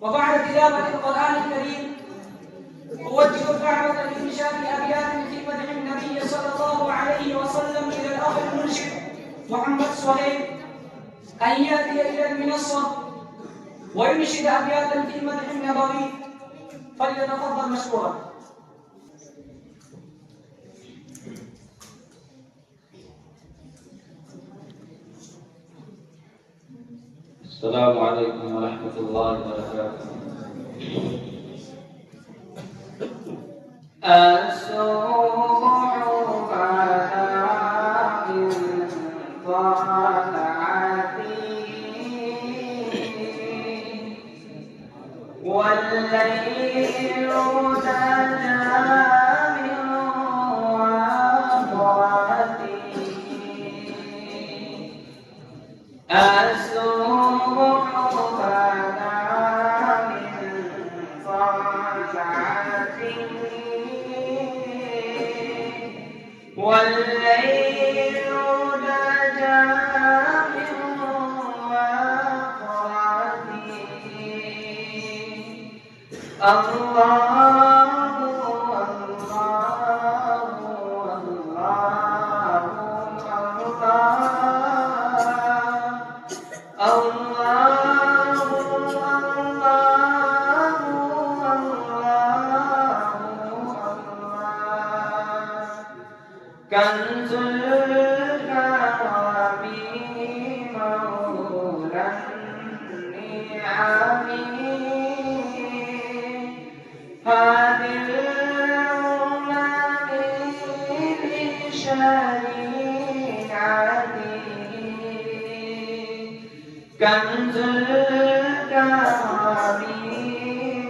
وبعد تلاوة القرآن الكريم أوجه دعوة لإنشاد أبيات في مدح النبي صلى الله عليه وسلم إلى الأخ المنشد محمد صهيب أن يأتي إلى المنصة وينشد أبياتا في مدح النبوي، فليتفضل مشكورا. السلام عليكم ورحمة الله وبركاته. الصبح بدا من طلعته والليل دجى من وفرته. الصبح بدا من طلعته والليل دجى من وفرته. الله كنز الكرم مولى النعم هذه الأمم بشريعته. كنز الكرم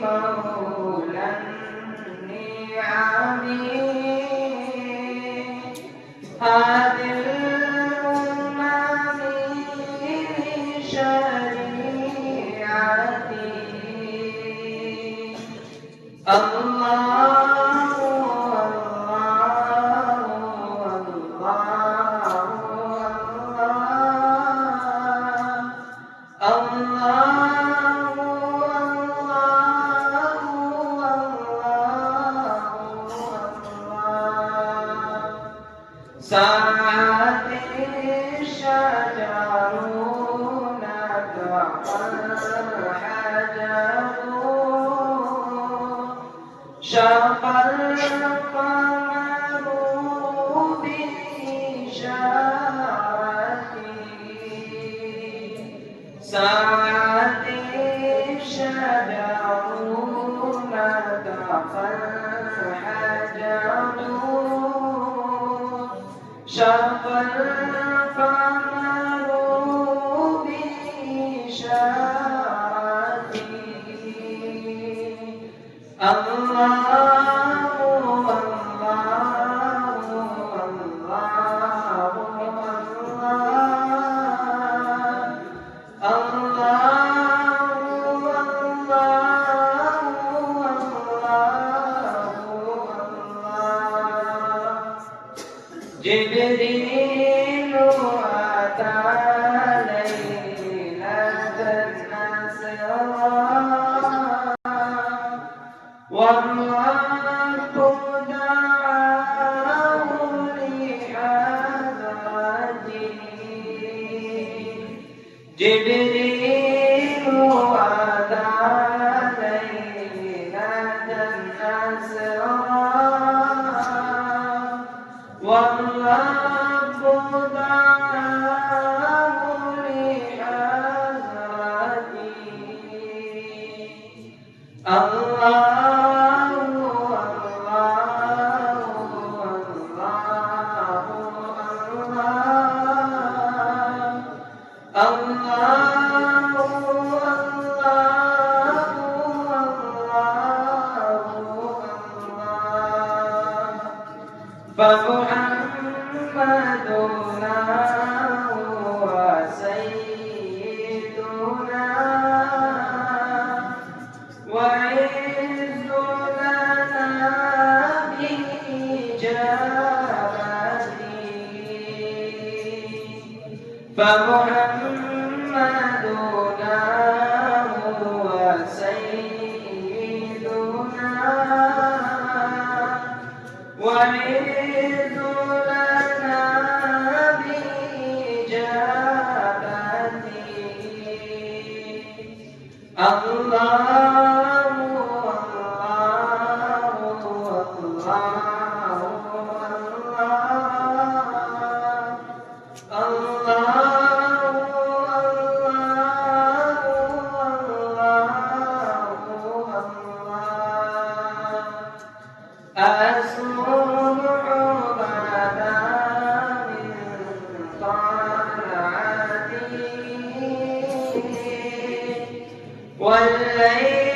مولى النعم هذه الأمم بشريعته. الله ساعة الشجر نطق الحجر شق القمر بإشارته. ساعة الشجر نطق الحجر شق القمر بإشارته. الله الله الله جبريل أتى ليلة الأسرى والرب دعاه لحضرته. جبريل أتى ليلة الأسرى والرب دعاه لحضرته. الله الله فمحمدنا هو سيدنا وعز لنا بإجابته. فمحمدنا هو سيدنا أسمع عبادة من طلعته والليل